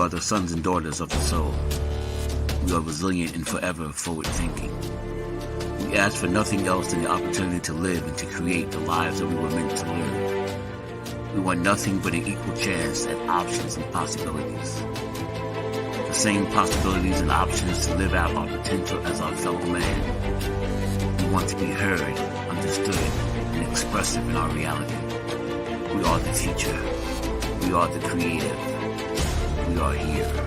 are the sons and daughters of the soul. We are resilient and forever forward-thinking. We ask for nothing else than the opportunity to live and to create the lives that we were meant to live. We want nothing but an equal chance at options and possibilities. The same possibilities and options to live out our potential as our fellow man. We want to be heard, understood, and expressive in our reality. We are the future. We are the creative. We are here.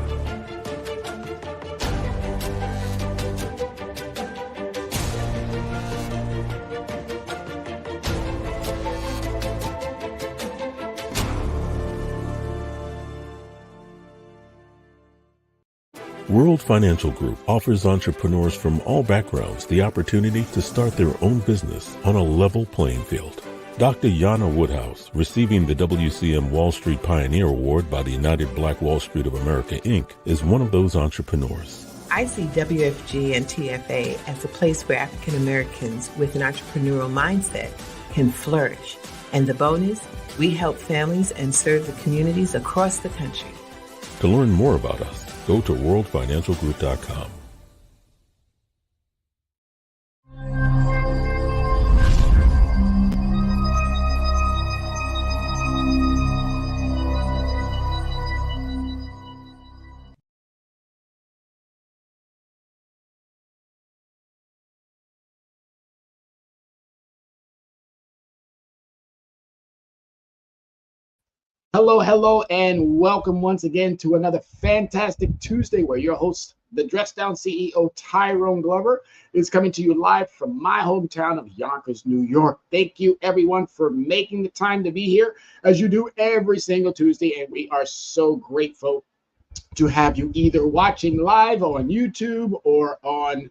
World Financial Group offers entrepreneurs from all backgrounds the opportunity to start their own business on a level playing field. Dr. Yana Woodhouse, receiving the WCM Wall Street Pioneer Award by the United Black Wall Street of America, Inc., is one of those entrepreneurs. I see WFG and TFA as a place where African Americans with an entrepreneurial mindset can flourish. And the bonus, we help families and serve the communities across the country. To learn more about us, go to worldfinancialgroup.com. Hello, and welcome once again to another fantastic Tuesday where your host, the Dress Down CEO, Tyrone Glover, is coming to you live from my hometown of Yonkers, New York. Thank you, everyone, for making the time to be here as you do every single Tuesday, and we are so grateful to have you either watching live on YouTube or on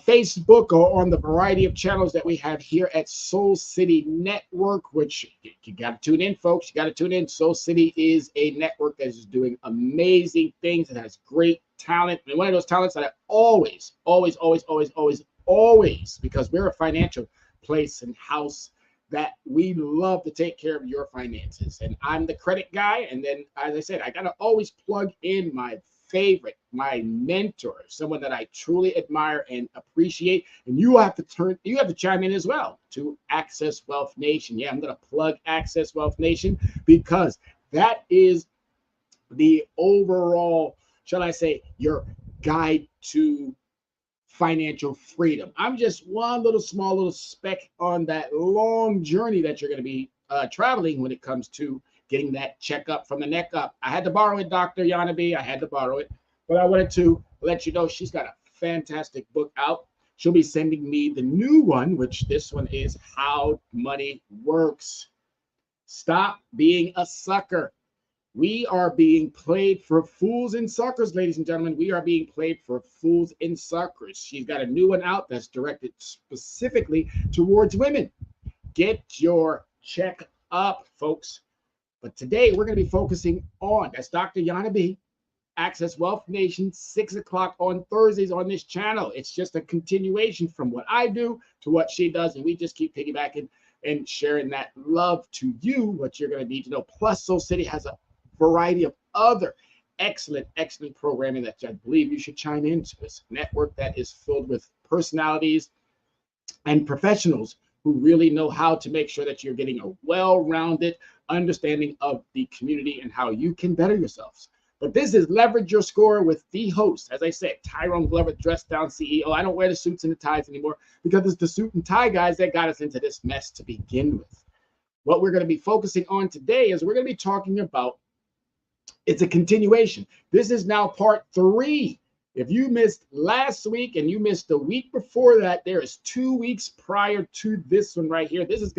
Facebook or on the variety of channels that we have here at Soul City Network, which you got to tune in, folks. You got to tune in. Soul City is a network that is doing amazing things. It has great talent. And one of those talents that I always, because we're a financial place and house that we love to take care of your finances. And I'm the credit guy. And then, as I said, I got to always plug in my favorite, my mentor, someone that I truly admire and appreciate. And you have to chime in as well to Access Wealth Nation. Yeah, I'm going to plug Access Wealth Nation because that is the overall, shall I say, your guide to financial freedom. I'm just one small little speck on that long journey that you're going to be traveling when it comes to getting that checkup from the neck up. I had to borrow it, Dr. Yana B. I had to borrow it, but I wanted to let you know she's got a fantastic book out. She'll be sending me the new one, which this one is How Money Works. Stop being a sucker. We are being played for fools and suckers, ladies and gentlemen. We are being played for fools and suckers. She's got a new one out that's directed specifically towards women. Get your check up, folks. But today we're going to be focusing on, that's Dr. Yana B, Access Wealth Nation, 6 o'clock on Thursdays on this channel. It's just a continuation from what I do to what she does, and we just keep piggybacking and sharing that love to you, what you're going to need to know. Plus, Soul City has a variety of other excellent programming that I believe you should chime into. This network that is filled with personalities and professionals who really know how to make sure that you're getting a well-rounded understanding of the community and how you can better yourselves. But this is Leverage Your Score with the host, as I said, Tyrone Glover, Dress Down CEO. I don't wear the suits and the ties anymore because it's the suit and tie guys that got us into this mess to begin with. What we're going to be focusing on today is we're going to be talking about, it's a continuation. This is now part 3. If you missed last week and you missed the week before that, there is 2 weeks prior to this one right here. This is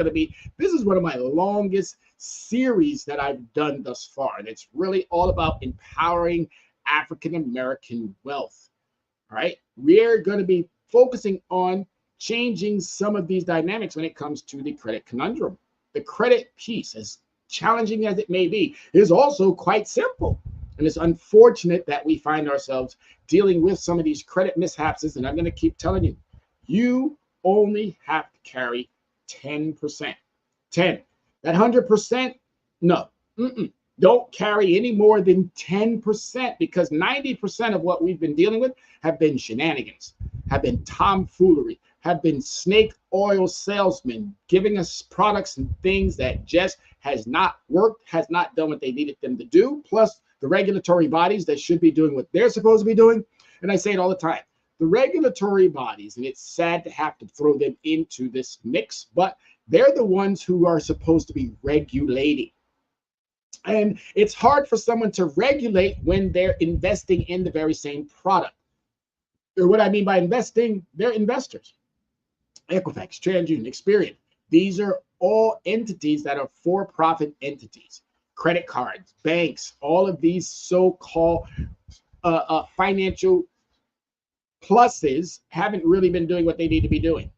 one of my longest series that I've done thus far. And it's really all about empowering African-American wealth. All right. We're going to be focusing on changing some of these dynamics when it comes to the credit conundrum. The credit piece, as challenging as it may be, is also quite simple. And it's unfortunate that we find ourselves dealing with some of these credit mishaps. And I'm going to keep telling you, you only have to carry 10%. 10. That 100%, no. Don't carry any more than 10% because 90% of what we've been dealing with have been shenanigans, have been tomfoolery, have been snake oil salesmen giving us products and things that just has not worked, has not done what they needed them to do, plus the regulatory bodies that should be doing what they're supposed to be doing. And I say it all the time. The regulatory bodies, and it's sad to have to throw them into this mix, but they're the ones who are supposed to be regulating. And it's hard for someone to regulate when they're investing in the very same product. Or what I mean by investing, they're investors. Equifax, TransUnion, Experian. These are all entities that are for-profit entities. Credit cards, banks, all of these so-called financial pluses haven't really been doing what they need to be doing.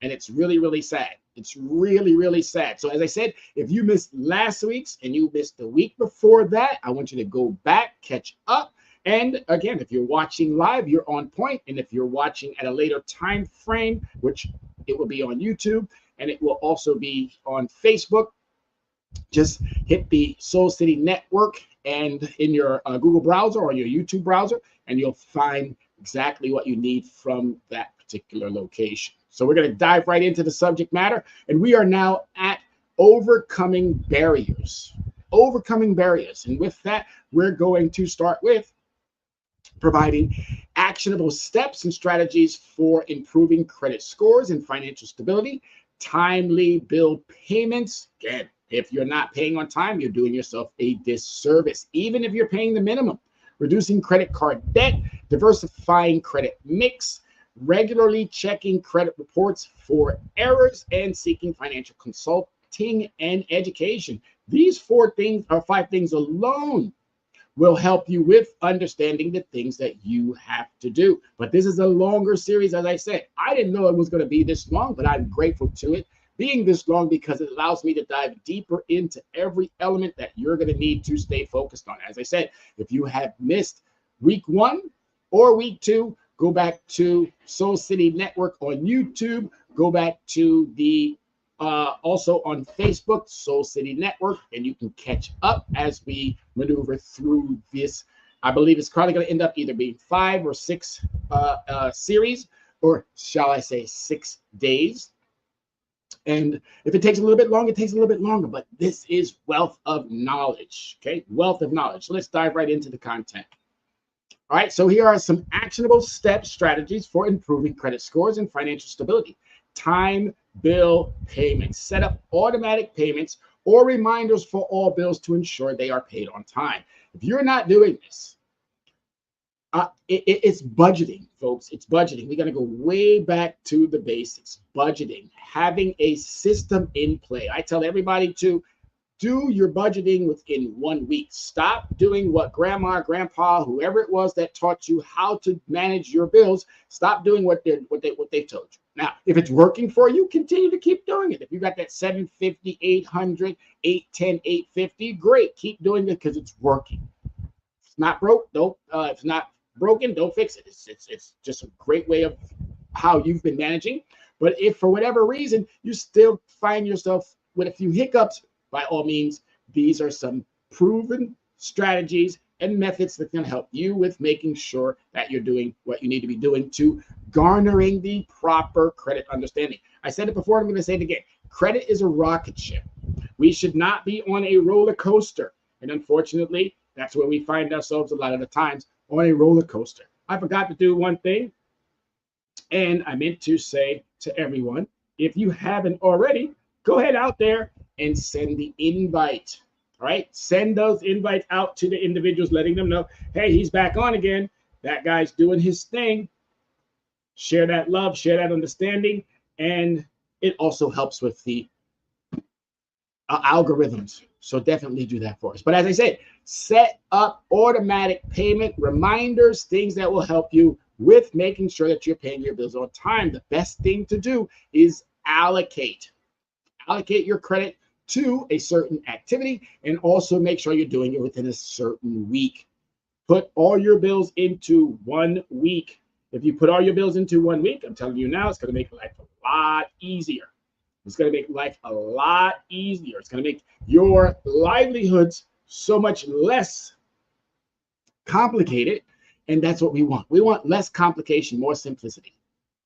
And it's really, really sad. It's really, really sad. So as I said, if you missed last week's and you missed the week before that, I want you to go back, catch up. And again, if you're watching live, you're on point. And if you're watching at a later time frame, which it will be on YouTube and it will also be on Facebook, just hit the Soul City Network and in your Google browser or your YouTube browser, and you'll find exactly what you need from that particular location. So we're going to dive right into the subject matter, and we are now at overcoming barriers. Overcoming barriers. And with that, we're going to start with providing actionable steps and strategies for improving credit scores and financial stability, timely bill payments. Again, if you're not paying on time, you're doing yourself a disservice, even if you're paying the minimum. Reducing credit card debt, diversifying credit mix, regularly checking credit reports for errors, and seeking financial consulting and education. These 5 things alone will help you with understanding the things that you have to do. But this is a longer series, as I said. I didn't know it was going to be this long, but I'm grateful to it being this long because it allows me to dive deeper into every element that you're going to need to stay focused on. As I said, if you have missed week 1 or week 2, go back to Soul City Network on YouTube, go back to the also on Facebook, Soul City Network, and you can catch up as we maneuver through this. I believe it's probably going to end up either being 5 or 6 series, or shall I say 6 days. And if it takes a little bit longer, it takes a little bit longer, but this is wealth of knowledge, okay? Wealth of knowledge. So let's dive right into the content. All right, so here are some actionable strategies for improving credit scores and financial stability. Time bill payments. Set up automatic payments or reminders for all bills to ensure they are paid on time. If you're not doing this, it's budgeting, folks. It's budgeting. We got to go way back to the basics. Budgeting, having a system in play. I tell everybody to do your budgeting within 1 week. Stop doing what grandma, grandpa, whoever it was that taught you how to manage your bills. Stop doing what they've told you. Now, if it's working for you, continue to keep doing it. If you got that 750, 800, 810, 850, great. Keep doing it because it's working. If it's not broke, don't. If it's not broken, don't fix it. It's just a great way of how you've been managing. But if for whatever reason you still find yourself with a few hiccups, by all means, these are some proven strategies and methods that can help you with making sure that you're doing what you need to be doing to garnering the proper credit understanding. I said it before, I'm going to say it again. Credit is a rocket ship. We should not be on a roller coaster. And unfortunately, that's where we find ourselves a lot of the times, on a roller coaster. I forgot to do one thing, and I meant to say to everyone, if you haven't already, go ahead out there and send the invite. All right, send those invites out to the individuals, letting them know, hey, he's back on again. That guy's doing his thing. Share that love, share that understanding, and it also helps with the algorithms. So definitely do that for us. But as I said, set up automatic payment reminders, things that will help you with making sure that you're paying your bills on time. The best thing to do is allocate your credit to a certain activity, and also make sure you're doing it within a certain week. Put all your bills into 1 week. If you put all your bills into 1 week, I'm telling you now, it's going to make life a lot easier. It's going to make life a lot easier. It's going to make your livelihoods so much less complicated. And that's what we want. We want less complication, more simplicity.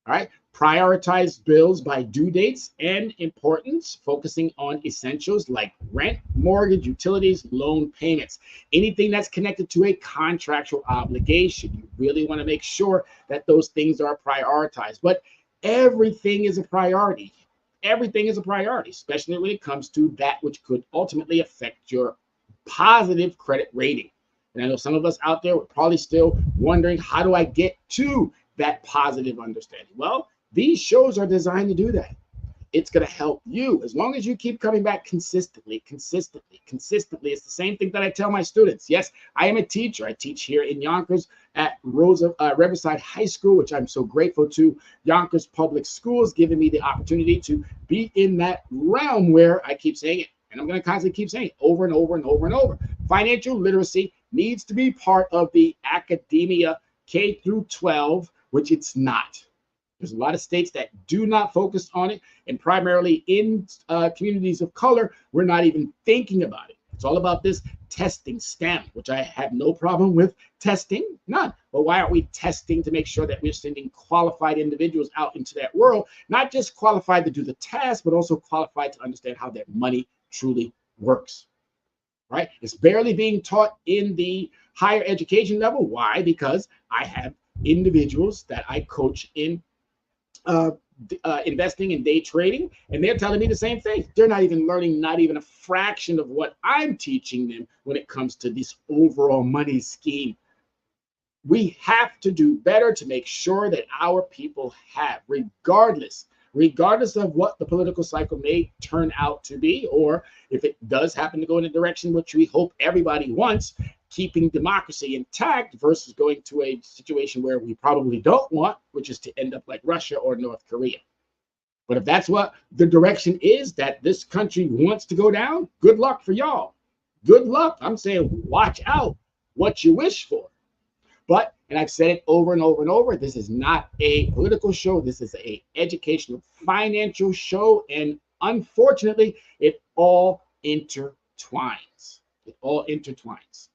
All right. Prioritize bills by due dates and importance, focusing on essentials like rent, mortgage, utilities, loan payments, anything that's connected to a contractual obligation. You really want to make sure that those things are prioritized. But everything is a priority. Everything is a priority, especially when it comes to that which could ultimately affect your positive credit rating. And I know some of us out there were probably still wondering, how do I get to that positive understanding? Well, these shows are designed to do that. It's going to help you as long as you keep coming back consistently. It's the same thing that I tell my students. Yes, I am a teacher. I teach here in Yonkers at Riverside High School, which I'm so grateful to Yonkers Public Schools giving me the opportunity to be in that realm where I keep saying it. And I'm going to constantly keep saying it over and over and over and over. Financial literacy needs to be part of the academia K through 12, which it's not. There's a lot of states that do not focus on it, and primarily in communities of color, we're not even thinking about it. It's all about this testing STEM, which I have no problem with testing, none. But why aren't we testing to make sure that we're sending qualified individuals out into that world, not just qualified to do the task, but also qualified to understand how their money truly works, right? It's barely being taught in the higher education level. Why? Because I have individuals that I coach in investing and day trading, and they're telling me the same thing. They're not even learning, not even a fraction of what I'm teaching them when it comes to this overall money scheme. We have to do better to make sure that our people have, regardless of what the political cycle may turn out to be, or if it does happen to go in a direction which we hope everybody wants, keeping democracy intact versus going to a situation where we probably don't want, which is to end up like Russia or North Korea. But if that's what the direction is that this country wants to go down, good luck for y'all. Good luck. I'm saying watch out what you wish for. But, and I've said it over and over and over, this is not a political show. This is a educational, financial show. And unfortunately, it all intertwines. It all intertwines.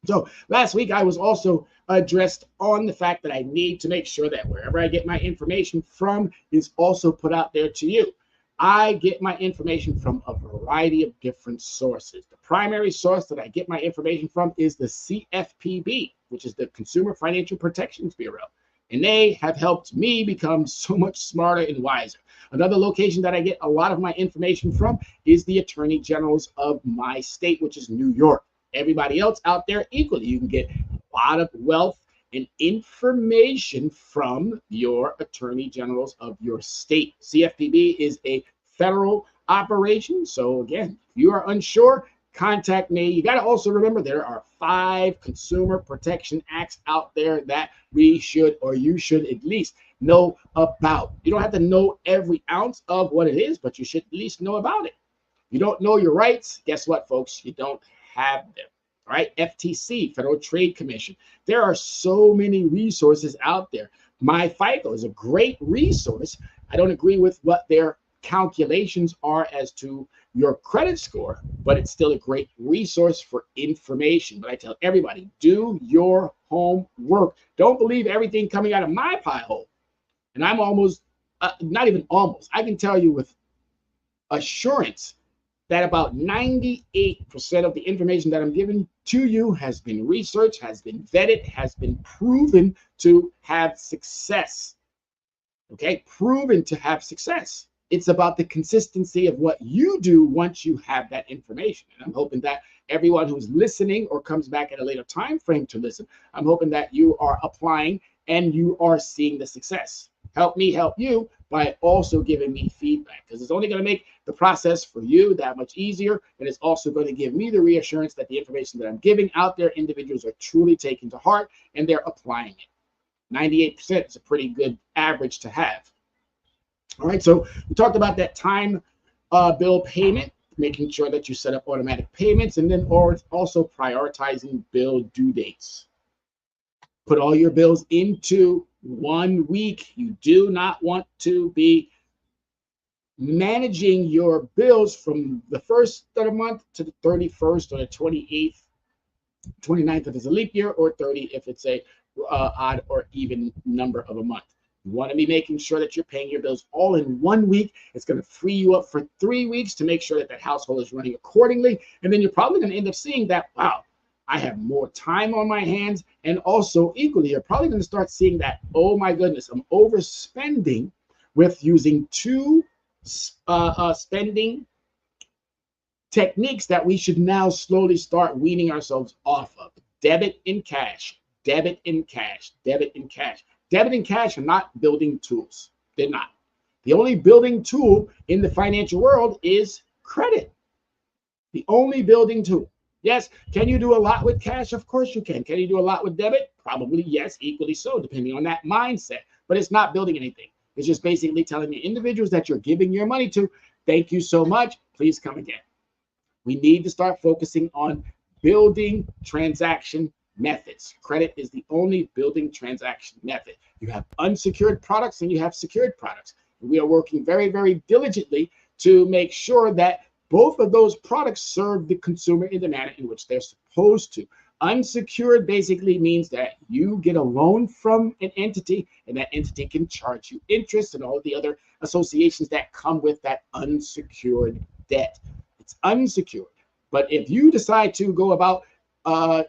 So last week, I was also addressed on the fact that I need to make sure that wherever I get my information from is also put out there to you. I get my information from a variety of different sources. The primary source that I get my information from is the CFPB, which is the Consumer Financial Protection Bureau. And they have helped me become so much smarter and wiser. Another location that I get a lot of my information from is the Attorney Generals of my state, which is New York. Everybody else out there equally. You can get a lot of wealth and information from your attorney generals of your state. CFPB is a federal operation. So again, if you are unsure, contact me. You got to also remember there are 5 Consumer Protection Acts out there that we should, or you should at least know about. You don't have to know every ounce of what it is, but you should at least know about it. You don't know your rights. Guess what, folks? You don't have them. All right, FTC, Federal Trade Commission. There are so many resources out there. My FICO is a great resource. I don't agree with what their calculations are as to your credit score, but it's still a great resource for information. But I tell everybody, do your homework. Don't believe everything coming out of my pie hole. And I'm almost, not even almost, I can tell you with assurance that about 98% of the information that I'm giving to you has been researched, has been vetted, has been proven to have success. Okay, proven to have success. It's about the consistency of what you do once you have that information. And I'm hoping that everyone who's listening or comes back at a later time frame to listen, I'm hoping that you are applying and you are seeing the success. Help me help you by also giving me feedback, because it's only going to make the process for you that much easier. And it's also going to give me the reassurance that the information that I'm giving out there, individuals are truly taking to heart and they're applying it. 98% is a pretty good average to have. All right, so we talked about that time bill payment, making sure that you set up automatic payments, and then also prioritizing bill due dates. Put all your bills into 1 week. You do not want to be managing your bills from the first of the month to the 31st or the 28th, 29th if it's a leap year, or 30 if it's a odd or even number of a month. You want to be making sure that you're paying your bills all in 1 week. It's going to free you up for 3 weeks to make sure that that household is running accordingly. And then you're probably going to end up seeing that, wow, I have more time on my hands. And also equally, you're probably going to start seeing that, oh my goodness, I'm overspending with using two spending techniques that we should now slowly start weaning ourselves off of. Debit and cash, debit and cash, debit and cash. Debit and cash are not building tools. They're not. The only building tool in the financial world is credit. The only building tool. Yes, can you do a lot with cash? Of course you can. Can you do a lot with debit? Probably yes, equally so, depending on that mindset. But it's not building anything. It's just basically telling the individuals that you're giving your money to, thank you so much, please come again. We need to start focusing on building transaction methods. Credit is the only building transaction method. You have unsecured products and you have secured products. We are working very, very diligently to make sure that both of those products serve the consumer in the manner in which they're supposed to. Unsecured basically means that you get a loan from an entity and that entity can charge you interest and all of the other associations that come with that unsecured debt. It's unsecured. But if you decide to go about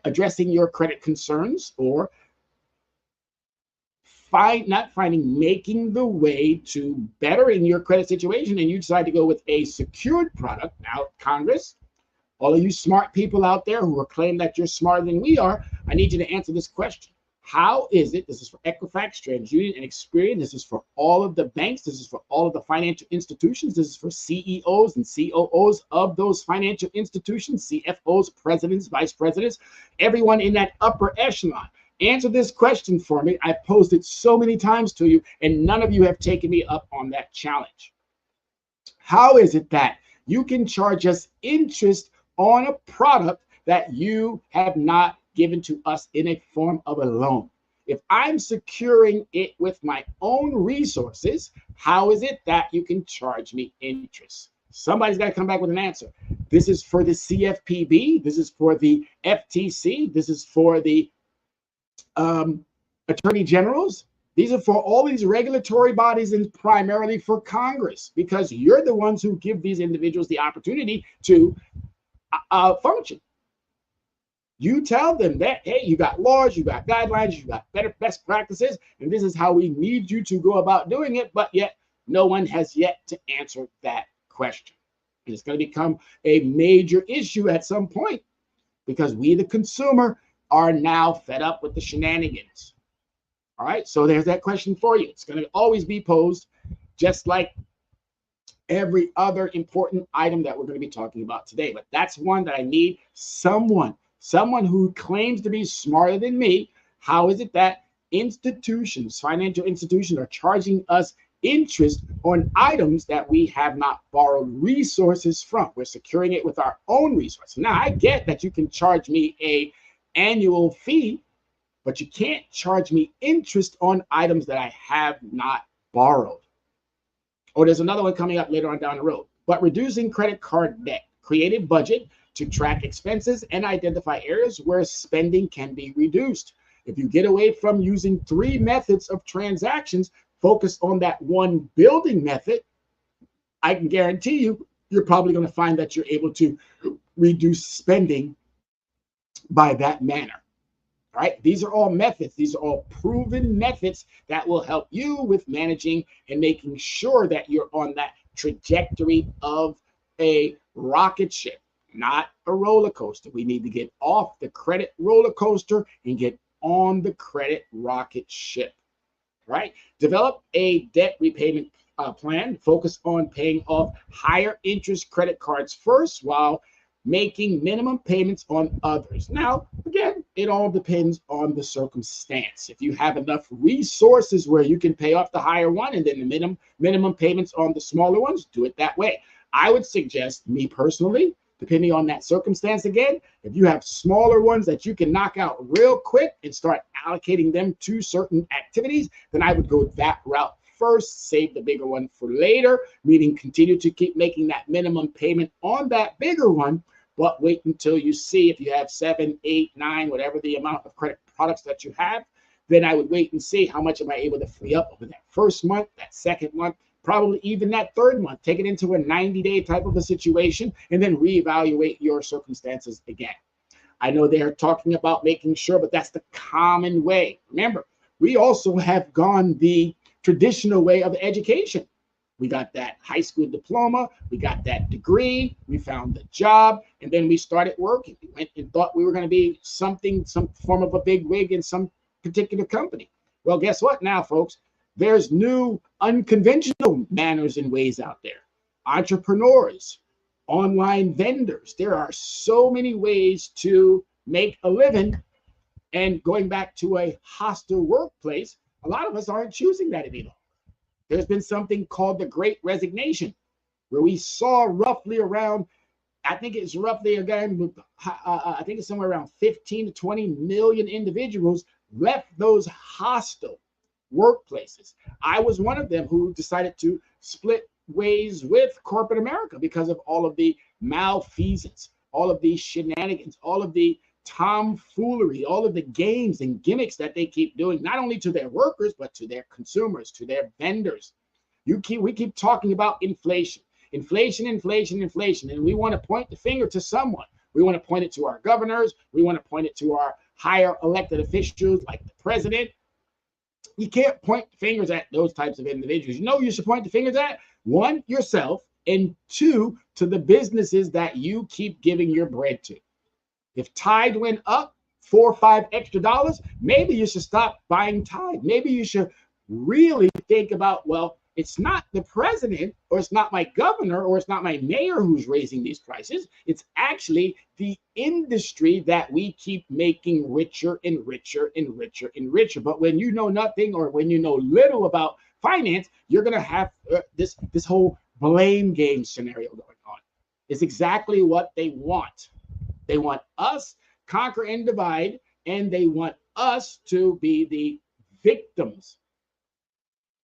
addressing your credit concerns or making the way to bettering your credit situation, and you decide to go with a secured product, now Congress, all of you smart people out there who are claiming that you're smarter than we are, I need you to answer this question. How is it, this is for Equifax, TransUnion, and Experian, this is for all of the banks, this is for all of the financial institutions, this is for CEOs and COOs of those financial institutions, CFOs, presidents, vice presidents, everyone in that upper echelon. Answer this question for me. I've posed it so many times to you, and none of you have taken me up on that challenge. How is it that you can charge us interest on a product that you have not given to us in a form of a loan? If I'm securing it with my own resources, how is it that you can charge me interest? Somebody's got to come back with an answer. This is for the CFPB. This is for the FTC. This is for the attorney generals. These are for all these regulatory bodies and primarily for Congress, because you're the ones who give these individuals the opportunity to function. You tell them that, hey, you got laws, you got guidelines, you got best practices, and this is how we need you to go about doing it, but yet no one has yet to answer that question. And it's going to become a major issue at some point because we, the consumer, are now fed up with the shenanigans. All right, so there's that question for you. It's going to always be posed, just like every other important item that we're going to be talking about today. But that's one that I need someone who claims to be smarter than me. How is it that institutions, financial institutions, are charging us interest on items that we have not borrowed resources from? We're securing it with our own resources. Now, I get that you can charge me a annual fee, but you can't charge me interest on items that I have not borrowed. Or there's another one coming up later on down the road. But reducing credit card debt, create a budget to track expenses and identify areas where spending can be reduced. If you get away from using 3 methods of transactions, focus on that one building method, I can guarantee you, you're probably going to find that you're able to reduce spending by that manner. All right, these are all methods. These are all proven methods that will help you with managing and making sure that you're on that trajectory of a rocket ship, not a roller coaster. We need to get off the credit roller coaster and get on the credit rocket ship. Right? Develop a debt repayment plan. Focus on paying off higher interest credit cards first while making minimum payments on others. Now, again, it all depends on the circumstance. If you have enough resources where you can pay off the higher one and then the minimum payments on the smaller ones, do it that way. I would suggest, me personally, depending on that circumstance again, if you have smaller ones that you can knock out real quick and start allocating them to certain activities, then I would go that route first, save the bigger one for later, meaning continue to keep making that minimum payment on that bigger one, but wait until you see if you have 7, 8, 9, whatever the amount of credit products that you have. Then I would wait and see how much am I able to free up over that first month, that second month, probably even that third month. Take it into a 90-day type of a situation and then reevaluate your circumstances again. I know they're talking about making sure, but that's the common way. Remember, we also have gone the traditional way of education. We got that high school diploma, we got that degree, we found the job, and then we started working. We went and thought we were going to be something, some form of a big wig in some particular company. Well, guess what now, folks? There's new unconventional manners and ways out there. Entrepreneurs, online vendors. There are so many ways to make a living. And going back to a hostile workplace, a lot of us aren't choosing that any longer. There's been something called the Great Resignation, where we saw roughly around, I think it's roughly again, I think it's somewhere around 15 to 20 million individuals left those hostile workplaces. I was one of them who decided to split ways with corporate America because of all of the malfeasance, all of the shenanigans, all of the tomfoolery, all of the games and gimmicks that they keep doing, not only to their workers, but to their consumers, to their vendors. We keep talking about inflation, and we want to point the finger to someone. We want to point it to our governors. We want to point it to our higher elected officials like the president. You can't point fingers at those types of individuals. You know, you should point the fingers at one, yourself, and two, to the businesses that you keep giving your bread to. If Tide went up $4 or $5 extra, maybe you should stop buying Tide. Maybe you should really think about, well, it's not the president, or it's not my governor, or it's not my mayor who's raising these prices. It's actually the industry that we keep making richer and richer and richer and richer. But when you know nothing, or when you know little about finance, you're going to have this whole blame game scenario going on. It's exactly what they want. They want us conquer and divide, and they want us to be the victims.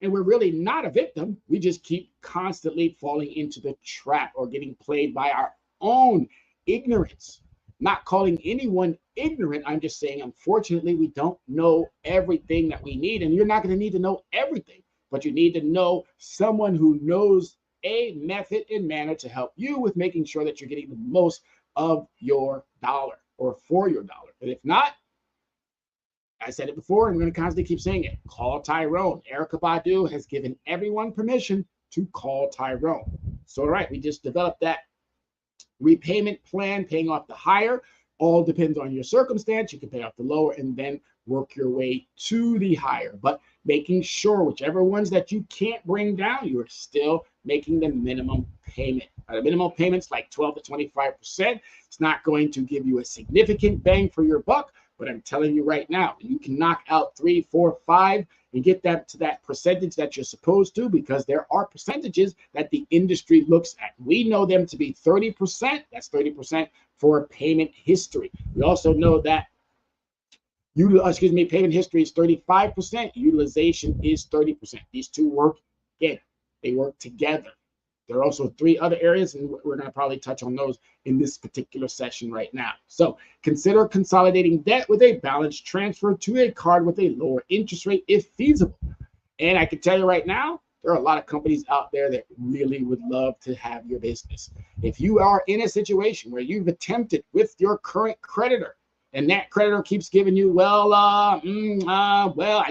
And we're really not a victim. We just keep constantly falling into the trap or getting played by our own ignorance. Not calling anyone ignorant. I'm just saying, unfortunately, we don't know everything that we need. And you're not going to need to know everything, but you need to know someone who knows a method and manner to help you with making sure that you're getting the most of your dollar, or for your dollar. And if not, I said it before, and I'm going to constantly keep saying it. Call Tyrone. Erykah Badu has given everyone permission to call Tyrone. So, all right, we just developed that repayment plan, paying off the higher. All depends on your circumstance. You can pay off the lower and then work your way to the higher. But making sure whichever ones that you can't bring down, you are still making the minimum payment. The minimum payment's like 12 to 25%. It's not going to give you a significant bang for your buck. But I'm telling you right now, you can knock out 3, 4, 5 and get that to that percentage that you're supposed to, because there are percentages that the industry looks at. We know them to be 30%. That's 30% for payment history. We also know that payment history is 35%. Utilization is 30%. These two work together. They work together. There are also 3 other areas, and we're going to probably touch on those in this particular session right now. So consider consolidating debt with a balance transfer to a card with a lower interest rate if feasible. And I can tell you right now, there are a lot of companies out there that really would love to have your business. If you are in a situation where you've attempted with your current creditor, and that creditor keeps giving you, well, I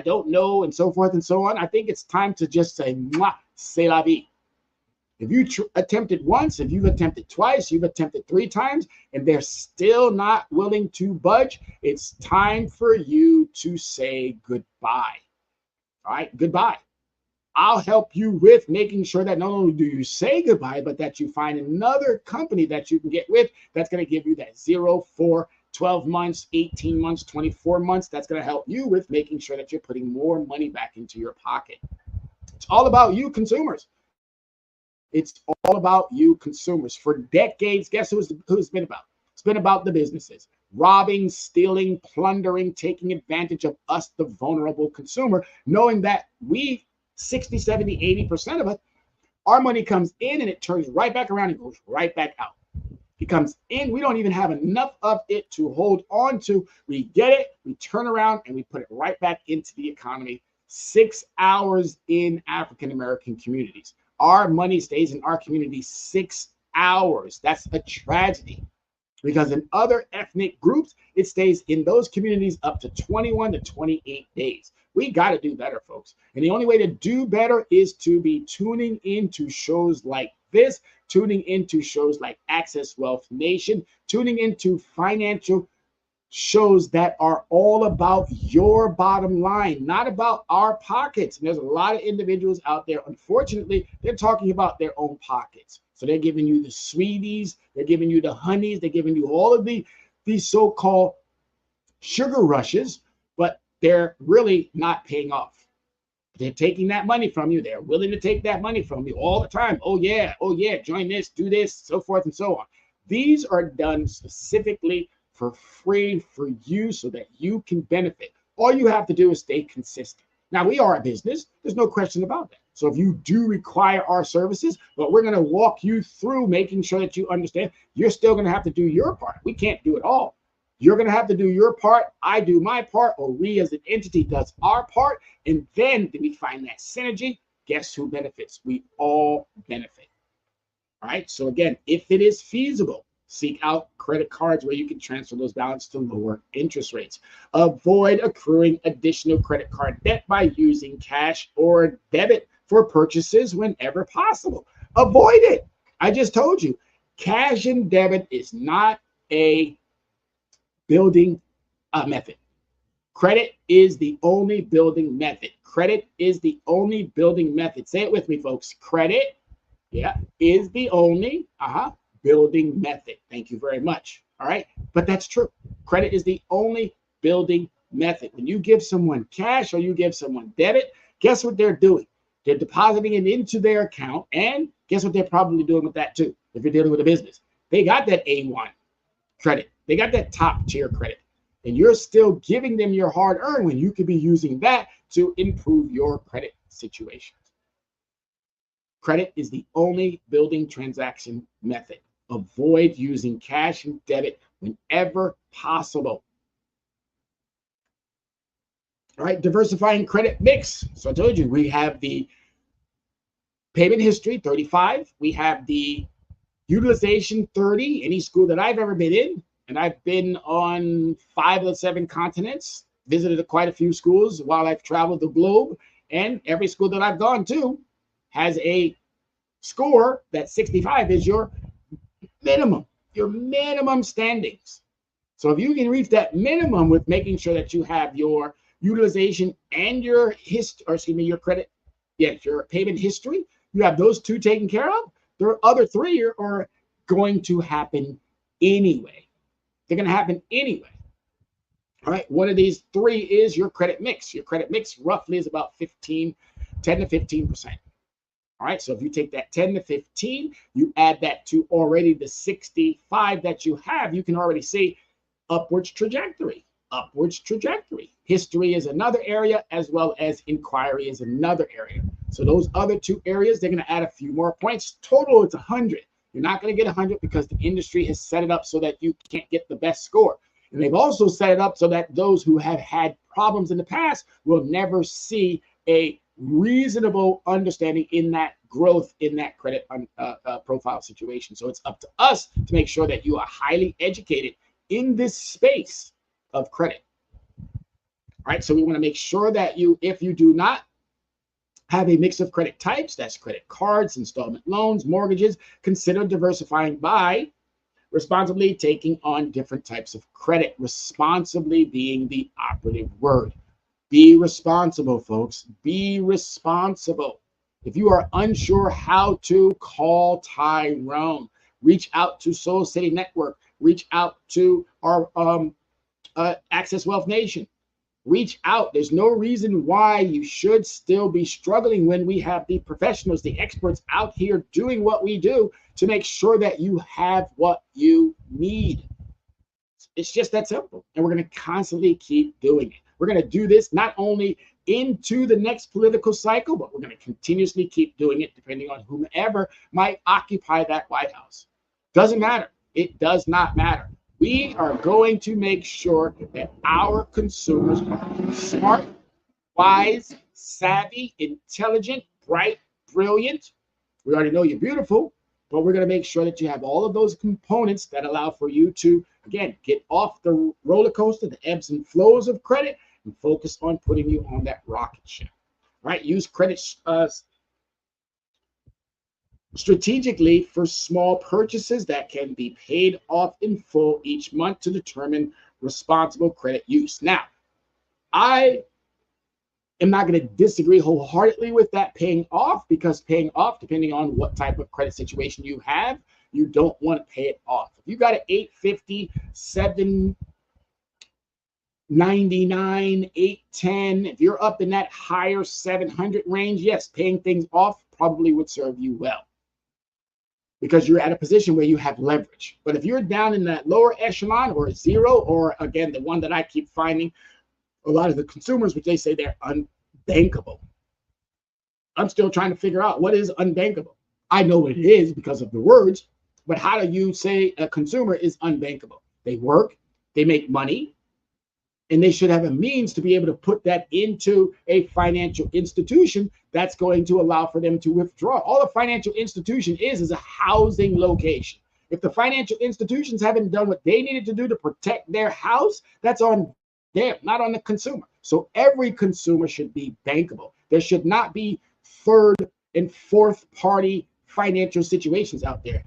don't know, and so forth and so on, I think it's time to just say, c'est la vie. If you attempted once, if you've attempted twice, you've attempted 3 times, and they're still not willing to budge, it's time for you to say goodbye. All right, goodbye. I'll help you with making sure that not only do you say goodbye, but that you find another company that you can get with that's going to give you that 0 for 12 months, 18 months, 24 months. That's going to help you with making sure that you're putting more money back into your pocket. It's all about you, consumers. It's all about you, consumers. For decades, guess who it's been about? It's been about the businesses. Robbing, stealing, plundering, taking advantage of us, the vulnerable consumer, knowing that we 60, 70, 80% of it, our money comes in and it turns right back around and goes right back out. It comes in, we don't even have enough of it to hold on to. We get it, we turn around, and we put it right back into the economy. 6 hours in African American communities. Our money stays in our community 6 hours. That's a tragedy. Because in other ethnic groups, it stays in those communities up to 21 to 28 days. We got to do better, folks. And the only way to do better is to be tuning into shows like this, tuning into shows like Access Wealth Nation, tuning into financial shows that are all about your bottom line, not about our pockets. And there's a lot of individuals out there, unfortunately, they're talking about their own pockets. So they're giving you the sweeties, they're giving you the honeys, they're giving you all of these so-called sugar rushes, but they're really not paying off. They're taking that money from you. They're willing to take that money from you all the time. Oh yeah, join this, do this, so forth and so on. These are done specifically for free for you so that you can benefit. All you have to do is stay consistent. Now, we are a business. There's no question about that. So if you do require our services, but we're going to walk you through making sure that you understand, you're still going to have to do your part. We can't do it all. You're going to have to do your part. I do my part, or we as an entity does our part. And then we find that synergy. Guess who benefits? We all benefit. All right. So again, if it is feasible, seek out credit cards where you can transfer those balances to lower interest rates. Avoid accruing additional credit card debt by using cash or debit for purchases whenever possible. Avoid it. I just told you, cash and debit is not a building method. Credit is the only building method. Credit is the only building method. Say it with me, folks. Credit, is the only building method. Thank you very much. All right. But that's true. Credit is the only building method. When you give someone cash or you give someone debit, guess what they're doing? They're depositing it into their account. And guess what they're probably doing with that too? If you're dealing with a business, they got that A1 credit. They got that top tier credit. And you're still giving them your hard earned when you could be using that to improve your credit situation. Credit is the only building transaction method. Avoid using cash and debit whenever possible. All right, diversifying credit mix. So I told you we have the payment history 35. We have the utilization 30. Any school that I've ever been in, and I've been on 5 of the 7 continents, visited quite a few schools while I've traveled the globe, and every school that I've gone to has a score that 65 is your minimum standings. So if you can reach that minimum with making sure that you have your utilization and your your credit, your payment history, you have those 2 taken care of, the other 3 are going to happen anyway. They're going to happen anyway. All right. One of these 3 is your credit mix. Your credit mix roughly is about 10 to 15%. All right. So if you take that 10 to 15, you add that to already the 65 that you have, you can already see upwards trajectory. History is another area, as well as inquiry is another area. So those other 2 areas, they're going to add a few more points. Total, it's 100. You're not going to get 100 because the industry has set it up so that you can't get the best score. And they've also set it up so that those who have had problems in the past will never see a reasonable understanding in that growth in that credit profile situation. So it's up to us to make sure that you are highly educated in this space of credit. All right. So we want to make sure that if you do not have a mix of credit types, that's credit cards, installment loans, mortgages, consider diversifying by responsibly taking on different types of credit. Responsibly being the operative word. Be responsible, folks. Be responsible. If you are unsure how to, call Tyrone. Reach out to Soul City Network. Reach out to our Access Wealth Nation. Reach out. There's no reason why you should still be struggling when we have the professionals, the experts out here doing what we do to make sure that you have what you need. It's just that simple. And we're going to constantly keep doing it. We're going to do this not only into the next political cycle, but we're going to continuously keep doing it depending on whomever might occupy that White House. Doesn't matter. It does not matter. We are going to make sure that our consumers are smart, wise, savvy, intelligent, bright, brilliant. We already know you're beautiful, but we're going to make sure that you have all of those components that allow for you to, again, get off the roller coaster, the ebbs and flows of credit, and focus on putting you on that rocket ship. Right? Use credit strategically for small purchases that can be paid off in full each month to determine responsible credit use. Now, I am not going to disagree wholeheartedly with that paying off, because paying off, depending on what type of credit situation you have, you don't want to pay it off. If you got an 850, 799, 810, if you're up in that higher 700 range, yes, paying things off probably would serve you well, because you're at a position where you have leverage. But if you're down in that lower echelon or zero, or again, the one that I keep finding, a lot of the consumers, which they say they're unbankable. I'm still trying to figure out what is unbankable. I know it is because of the words, but how do you say a consumer is unbankable? They work, they make money, and they should have a means to be able to put that into a financial institution that's going to allow for them to withdraw. All a financial institution is a housing location. If the financial institutions haven't done what they needed to do to protect their house, that's on them, not on the consumer. So every consumer should be bankable. There should not be third and fourth party financial situations out there.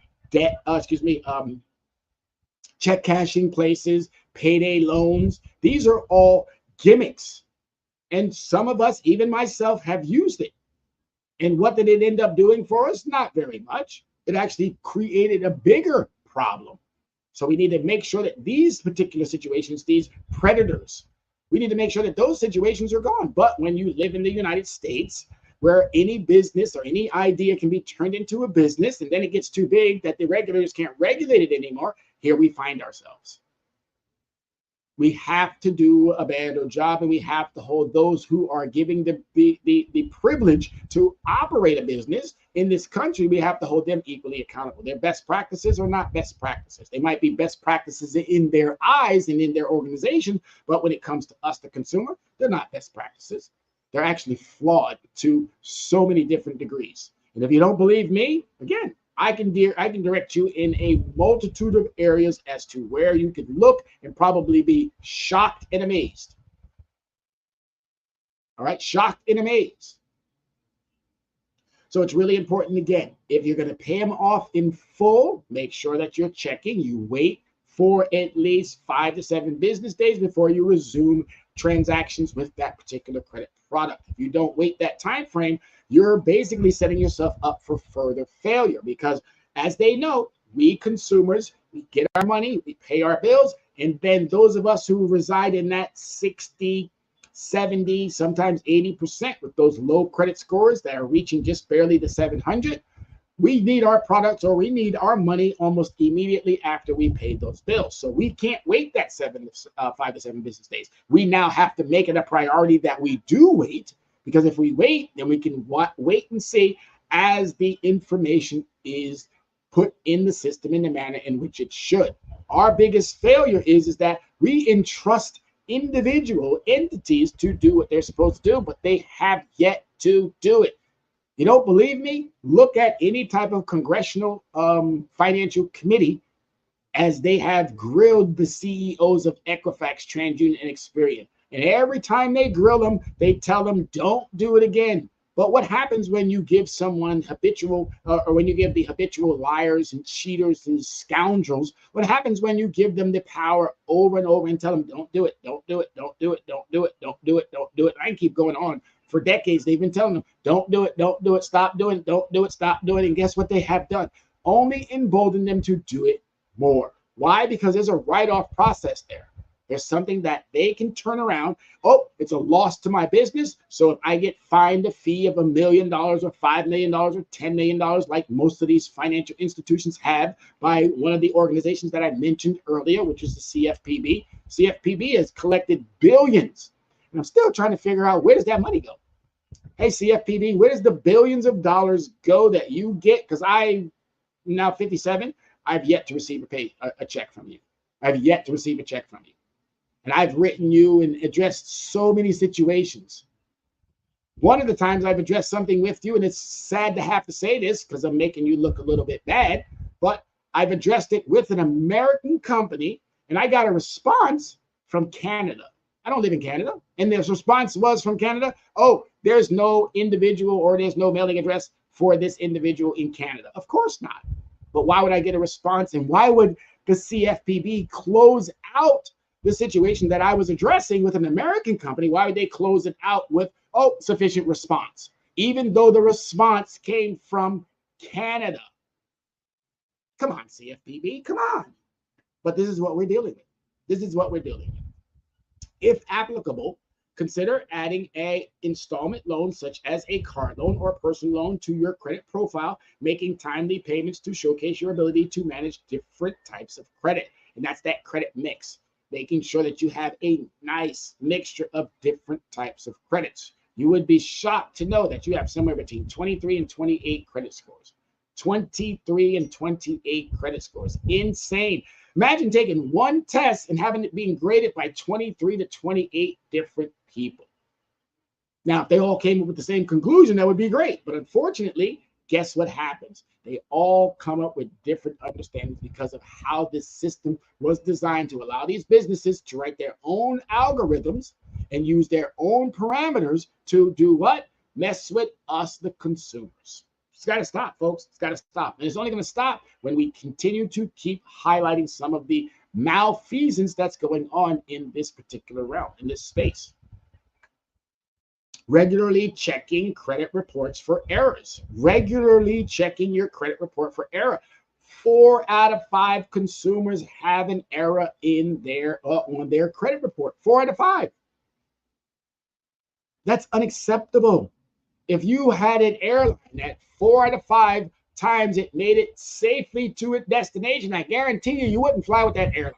Check cashing places, payday loans. These are all gimmicks. And some of us, even myself, have used it. And what did it end up doing for us? Not very much. It actually created a bigger problem. So we need to make sure that these particular situations, these predators, we need to make sure that those situations are gone. But when you live in the United States, where any business or any idea can be turned into a business, and then it gets too big that the regulators can't regulate it anymore, here we find ourselves. We have to do a better job, and we have to hold those who are giving the privilege to operate a business in this country. We have to hold them equally accountable. Their best practices are not best practices. They might be best practices in their eyes and in their organization, but when it comes to us, the consumer, they're not best practices. They're actually flawed to so many different degrees. And if you don't believe me, again, I can direct you in a multitude of areas as to where you could look and probably be shocked and amazed. All right, shocked and amazed. So it's really important, again, if you're going to pay them off in full, make sure that you're checking. You wait for at least 5 to 7 business days before you resume transactions with that particular credit product. If you don't wait that time frame, you're basically setting yourself up for further failure, because as they know, we consumers, we get our money, we pay our bills, and then those of us who reside in that 60, 70, sometimes 80% with those low credit scores that are reaching just barely the 700, we need our products or we need our money almost immediately after we pay those bills. So we can't wait that 5 to 7 business days. We now have to make it a priority that we do wait, because if we wait, then we can wait and see as the information is put in the system in the manner in which it should. Our biggest failure is that we entrust individual entities to do what they're supposed to do, but they have yet to do it. You don't believe me? Look at any type of congressional financial committee, as they have grilled the CEOs of Equifax, TransUnion, and Experian. And every time they grill them, they tell them, don't do it again. But what happens when you give someone habitual, or when you give the habitual liars and cheaters and scoundrels, what happens when you give them the power over and over and tell them, don't do it, don't do it, don't do it, don't do it, don't do it, don't do it. I can keep going on. For decades, they've been telling them, don't do it, stop doing it, don't do it, stop doing it. And guess what they have done? Only embolden them to do it more. Why? Because there's a write-off process there. There's something that they can turn around. Oh, it's a loss to my business. So if I get fined a fee of $1 million or $5 million or $10 million, like most of these financial institutions have by one of the organizations that I mentioned earlier, which is the CFPB. CFPB has collected billions And I'm still trying to figure out, where does that money go? Hey, CFPB, where does the billions of dollars go that you get? Because I'm now 57. I've yet to receive a check from you. I've yet to receive a check from you. And I've written you and addressed so many situations. One of the times I've addressed something with you, and it's sad to have to say this because I'm making you look a little bit bad, but I've addressed it with an American company, and I got a response from Canada. I don't live in Canada. And their response was from Canada, oh, there's no individual or there's no mailing address for this individual in Canada. Of course not. But why would I get a response? And why would the CFPB close out the situation that I was addressing with an American company? Why would they close it out with, oh, sufficient response, even though the response came from Canada? Come on, CFPB, come on. But this is what we're dealing with. This is what we're dealing with. If applicable, consider adding an installment loan, such as a car loan or personal loan, to your credit profile, making timely payments to showcase your ability to manage different types of credit. And that's that credit mix, making sure that you have a nice mixture of different types of credits. You would be shocked to know that you have somewhere between 23 and 28 credit scores. 23 and 28 credit scores. Insane. Imagine taking one test and having it being graded by 23 to 28 different people. Now, if they all came up with the same conclusion, that would be great. But unfortunately, guess what happens? They all come up with different understandings because of how this system was designed to allow these businesses to write their own algorithms and use their own parameters to do what? Mess with us, the consumers. It's got to stop, folks. It's got to stop. And it's only going to stop when we continue to keep highlighting some of the malfeasance that's going on in this particular realm, in this space. Regularly checking credit reports for errors. Regularly checking your credit report for error. 4 out of 5 consumers have an error in their on their credit report. 4 out of 5. That's unacceptable. If you had an airline that 4 out of 5 times it made it safely to its destination, I guarantee you wouldn't fly with that airline.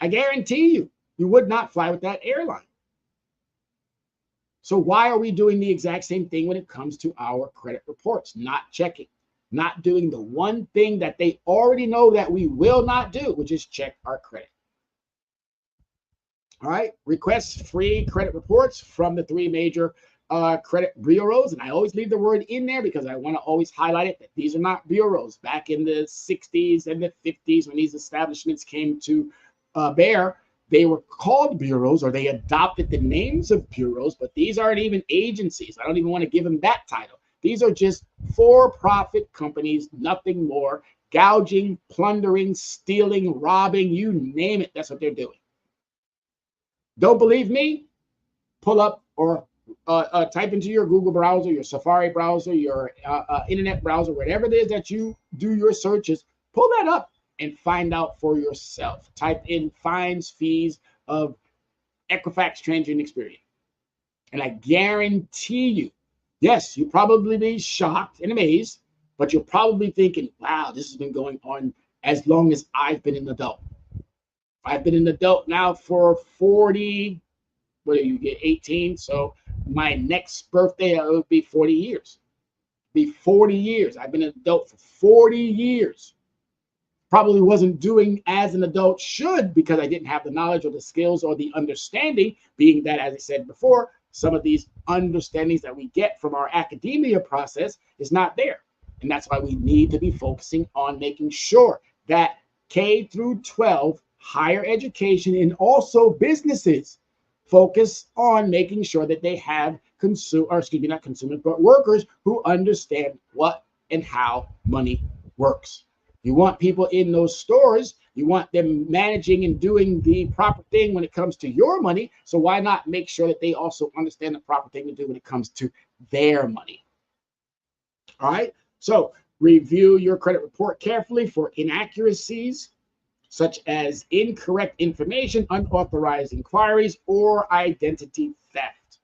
I guarantee you would not fly with that airline. So why are we doing the exact same thing when it comes to our credit reports? Not checking, not doing the one thing that they already know that we will not do, which is check our credit. All right, request free credit reports from the 3 major credit bureaus. And I always leave the word in there because I want to always highlight it that these are not bureaus. Back in the 60s and the 50s, when these establishments came to bear, they were called bureaus, or they adopted the names of bureaus, but these aren't even agencies. I don't even want to give them that title. These are just for-profit companies, nothing more. Gouging, plundering, stealing, robbing, you name it, that's what they're doing. Don't believe me? Pull up or type into your Google browser, your Safari browser, your internet browser, whatever it is that you do your searches, pull that up and find out for yourself. Type in fines, fees of Equifax TransUnion Experian. And I guarantee you, yes, you'll probably be shocked and amazed, but you're probably thinking, wow, this has been going on as long as I've been an adult. I've been an adult now for 40, what do you get, 18? So my next birthday, it would be 40 years. Be 40 years. I've been an adult for 40 years. Probably wasn't doing as an adult should because I didn't have the knowledge or the skills or the understanding, being that, as I said before, some of these understandings that we get from our academia process is not there. And that's why we need to be focusing on making sure that K through 12 higher education and also businesses focus on making sure that they have not consumers, but workers who understand what and how money works. You want people in those stores, you want them managing and doing the proper thing when it comes to your money. So why not make sure that they also understand the proper thing to do when it comes to their money? All right. So review your credit report carefully for inaccuracies, such as incorrect information, unauthorized inquiries, or identity theft.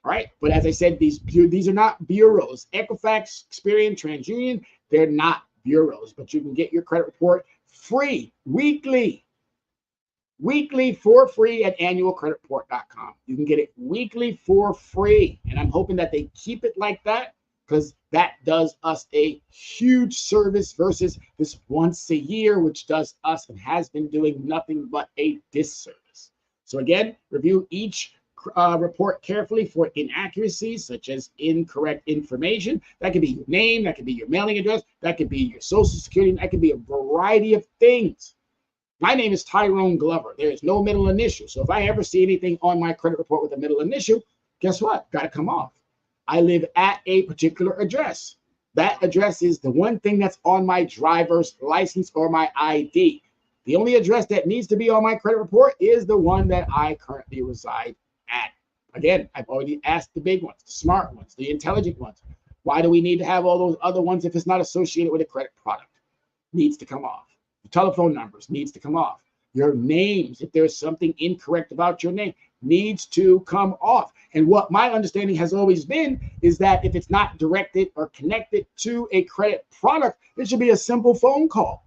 All right. But as I said, these are not bureaus. Equifax, Experian, TransUnion, they're not bureaus, but you can get your credit report free weekly. weekly for free at annualcreditreport.com. You can get it weekly for free. And I'm hoping that they keep it like that, because that does us a huge service versus this once a year, which does us and has been doing nothing but a disservice. So again, review each report carefully for inaccuracies, such as incorrect information. That could be your name, that could be your mailing address, that could be your social security, that could be a variety of things. My name is Tyrone Glover. There is no middle initial. So if I ever see anything on my credit report with a middle initial, guess what? Got to come off. I live at a particular address. That address is the one thing that's on my driver's license or my ID. The only address that needs to be on my credit report is the one that I currently reside at. Again, I've already asked the big ones, the smart ones, the intelligent ones. Why do we need to have all those other ones if it's not associated with a credit product? Needs to come off. The telephone numbers needs to come off. Your names, if there's something incorrect about your name, needs to come off. And what my understanding has always been is that if it's not directed or connected to a credit product, it should be a simple phone call.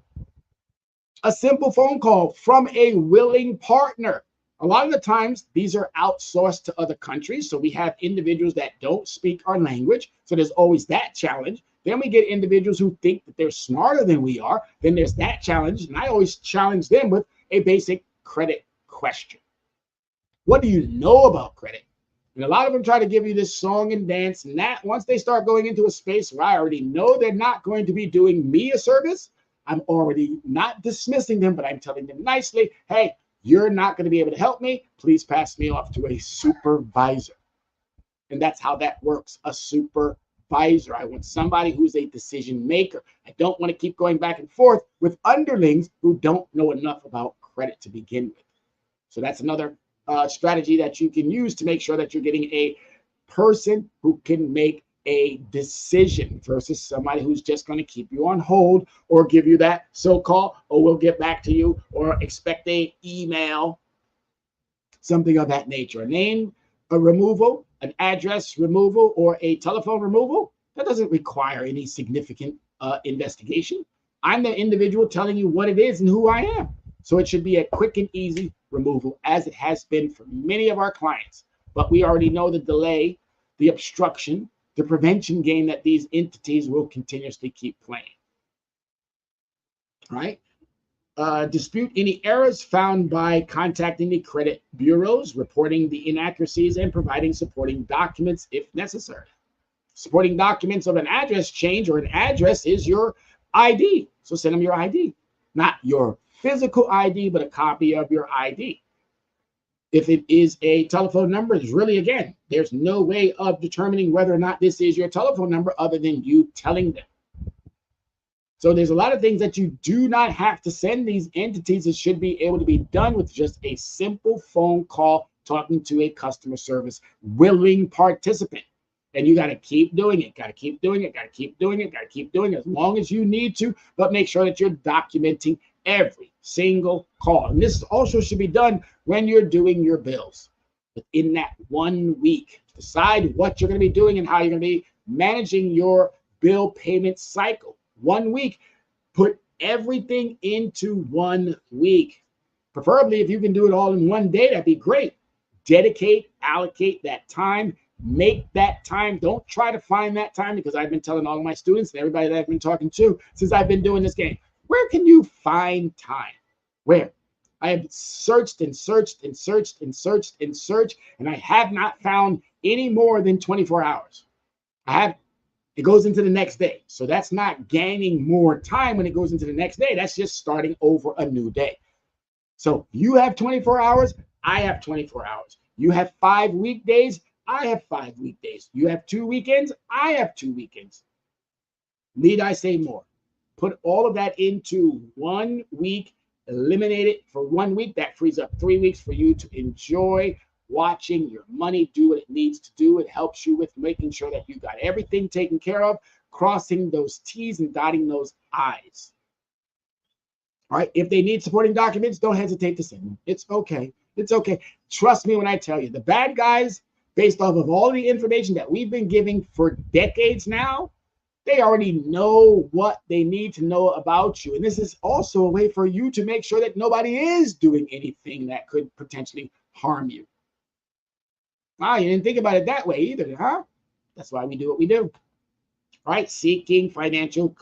A simple phone call from a willing partner. A lot of the times, these are outsourced to other countries. So we have individuals that don't speak our language. So there's always that challenge. Then we get individuals who think that they're smarter than we are. Then there's that challenge. And I always challenge them with a basic credit question. What do you know about credit? And a lot of them try to give you this song and dance. And that once they start going into a space where I already know they're not going to be doing me a service, I'm already not dismissing them, but I'm telling them nicely, hey, you're not going to be able to help me. Please pass me off to a supervisor. And that's how that works, a supervisor. I want somebody who's a decision maker. I don't want to keep going back and forth with underlings who don't know enough about credit to begin with. So that's another strategy that you can use to make sure that you're getting a person who can make a decision versus somebody who's just going to keep you on hold or give you that so-called, oh, we'll get back to you, or expect a email, something of that nature. A name, a removal, an address removal, or a telephone removal, that doesn't require any significant investigation. I'm the individual telling you what it is and who I am. So it should be a quick and easy removal, as it has been for many of our clients. But we already know the delay, the obstruction, the prevention game that these entities will continuously keep playing. All right. Dispute any errors found by contacting the credit bureaus, reporting the inaccuracies, and providing supporting documents if necessary. Supporting documents of an address change or an address is your ID. So send them your ID, not your physical ID, but a copy of your ID. If it is a telephone number, it's really, again, there's no way of determining whether or not this is your telephone number other than you telling them. So there's a lot of things that you do not have to send these entities. It should be able to be done with just a simple phone call, talking to a customer service willing participant. And you got to keep doing it, got to keep doing it, got to keep doing it, got to keep doing it as long as you need to, but make sure that you're documenting every single call. And this also should be done when you're doing your bills. But in that 1 week, decide what you're going to be doing and how you're going to be managing your bill payment cycle. 1 week, put everything into 1 week. Preferably, if you can do it all in one day, that'd be great. Dedicate, allocate that time. Make that time. Don't try to find that time, because I've been telling all of my students and everybody that I've been talking to since I've been doing this game, where can you find time? Where? I have searched and searched and searched and searched and searched, and I have not found any more than 24 hours. It goes into the next day. So that's not gaining more time when it goes into the next day. That's just starting over a new day. So you have 24 hours. I have 24 hours. You have 5 weekdays. I have 5 weekdays. You have 2 weekends. I have 2 weekends. Need I say more? Put all of that into 1 week, eliminate it for 1 week. That frees up 3 weeks for you to enjoy watching your money do what it needs to do. It helps you with making sure that you got everything taken care of, crossing those T's and dotting those I's. All right. If they need supporting documents, don't hesitate to send them. It's okay. It's okay. Trust me when I tell you, the bad guys, based off of all the information that we've been giving for decades now, They already know what they need to know about you. And this is also a way for you to make sure that nobody is doing anything that could potentially harm you. Wow, you didn't think about it that way either, huh? That's why we do what we do. Right? Seeking financial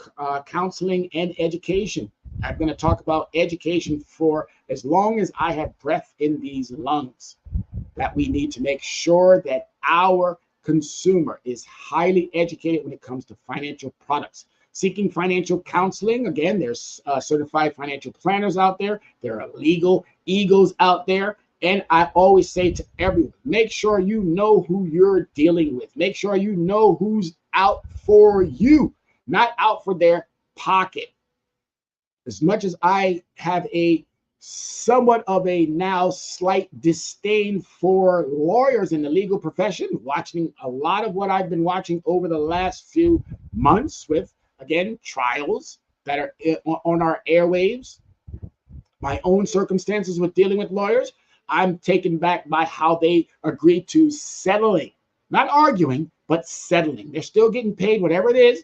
counseling and education. I'm going to talk about education for as long as I have breath in these lungs. That we need to make sure that our consumer is highly educated when it comes to financial products. Seeking financial counseling, again, there's certified financial planners out there. There are legal eagles out there. And I always say to everyone, make sure you know who you're dealing with. Make sure you know who's out for you, not out for their pocket. As much as I have a somewhat of a now slight disdain for lawyers in the legal profession, watching a lot of what I've been watching over the last few months with, again, trials that are on our airwaves, my own circumstances with dealing with lawyers, I'm taken back by how they agreed to settling, not arguing, but settling. They're still getting paid whatever it is.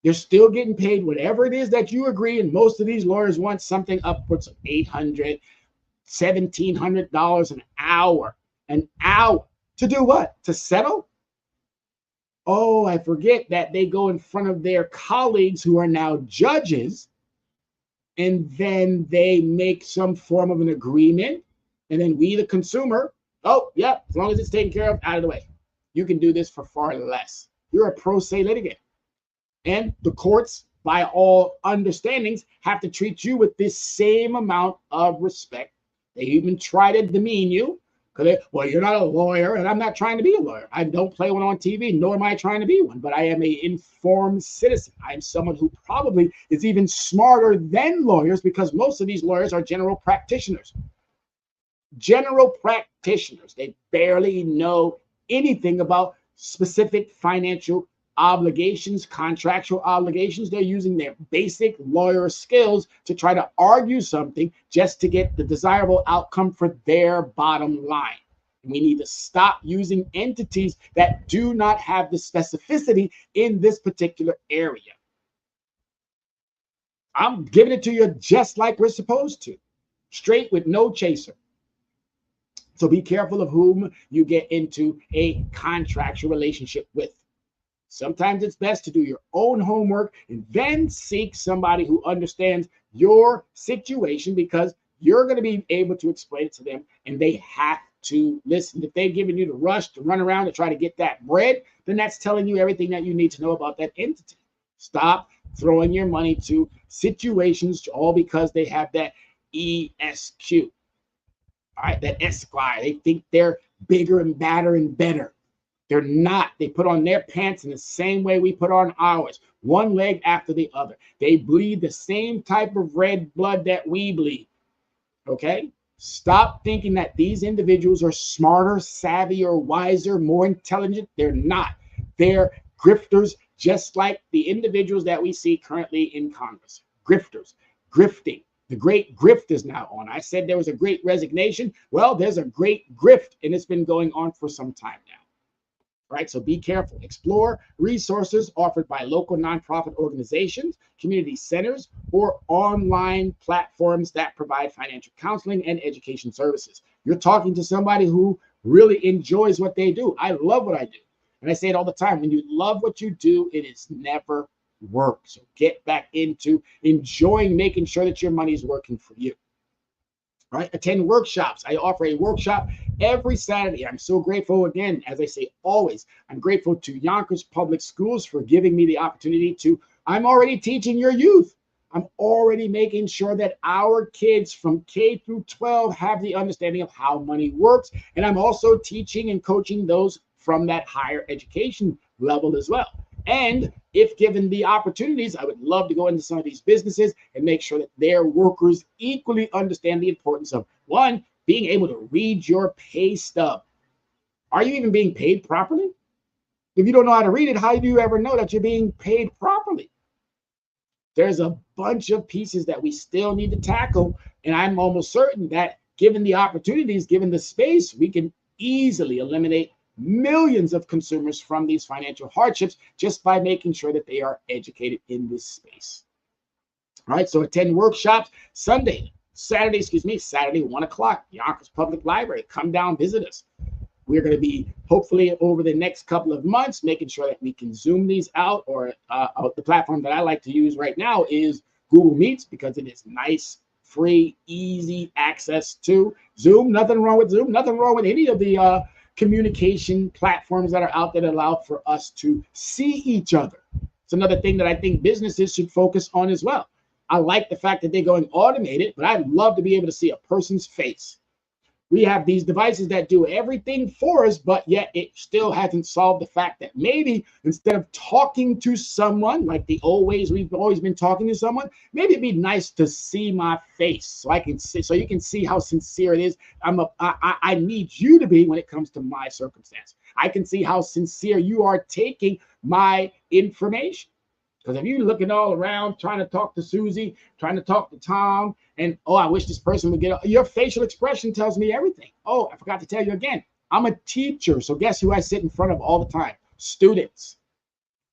They're still getting paid whatever it is that you agree. And most of these lawyers want something upwards of $800, $1,700 an hour. An hour. To do what? To settle? Oh, I forget that they go in front of their colleagues who are now judges, and then they make some form of an agreement. And then we, the consumer, oh, yeah, as long as it's taken care of, out of the way. You can do this for far less. You're a pro se litigant. And the courts, by all understandings, have to treat you with this same amount of respect. They even try to demean you. Well, you're not a lawyer, and I'm not trying to be a lawyer. I don't play one on TV, nor am I trying to be one, but I am an informed citizen. I am someone who probably is even smarter than lawyers because most of these lawyers are general practitioners. General practitioners. They barely know anything about specific financial obligations, contractual obligations. They're using their basic lawyer skills to try to argue something just to get the desirable outcome for their bottom line. We need to stop using entities that do not have the specificity in this particular area. I'm giving it to you just like we're supposed to, straight with no chaser. So be careful of whom you get into a contractual relationship with. Sometimes it's best to do your own homework and then seek somebody who understands your situation because you're going to be able to explain it to them and they have to listen. If they're giving you the rush to run around to try to get that bread, then that's telling you everything that you need to know about that entity. Stop throwing your money to situations all because they have that ESQ. All right, that Esquire. They think they're bigger and badder and better. They're not. They put on their pants in the same way we put on ours, one leg after the other. They bleed the same type of red blood that we bleed. Okay? Stop thinking that these individuals are smarter, savvier, wiser, more intelligent. They're not. They're grifters, just like the individuals that we see currently in Congress. Grifters, grifting. The great grift is now on. I said there was a great resignation. Well, there's a great grift, and it's been going on for some time now. Right? So be careful. Explore resources offered by local nonprofit organizations, community centers, or online platforms that provide financial counseling and education services. You're talking to somebody who really enjoys what they do. I love what I do. And I say it all the time. When you love what you do, it is never work. So get back into enjoying making sure that your money is working for you. Right? Attend workshops. I offer a workshop every Saturday. I'm so grateful again, as I say always, I'm grateful to Yonkers Public Schools for giving me the opportunity to, I'm already teaching your youth. I'm already making sure that our kids from K through 12 have the understanding of how money works. And I'm also teaching and coaching those from that higher education level as well. And if given the opportunities, I would love to go into some of these businesses and make sure that their workers equally understand the importance of, one, being able to read your pay stub. Are you even being paid properly? If you don't know how to read it, how do you ever know that you're being paid properly? There's a bunch of pieces that we still need to tackle. And I'm almost certain that given the opportunities, given the space, we can easily eliminate millions of consumers from these financial hardships just by making sure that they are educated in this space. All right, so attend workshops Saturday, 1 o'clock, Yonkers Public Library. Come down, visit us. We're going to be, hopefully, over the next couple of months, making sure that we can Zoom these out, or the platform that I like to use right now is Google Meets, because it is nice, free, easy access to Zoom. Nothing wrong with Zoom. Nothing wrong with any of the communication platforms that are out there that allow for us to see each other. It's another thing that I think businesses should focus on as well. I like the fact that they're going automated, but I'd love to be able to see a person's face. We have these devices that do everything for us, but yet it still hasn't solved the fact that maybe instead of talking to someone like the old ways we've always been talking to someone, maybe it'd be nice to see my face so I can see, so you can see how sincere it is. I need you to be when it comes to my circumstance. I can see how sincere you are taking my information. Because if you're looking all around, trying to talk to Susie, trying to talk to Tom, and oh, I wish this person would get, your facial expression tells me everything. Oh, I forgot to tell you again, I'm a teacher. So guess who I sit in front of all the time? Students,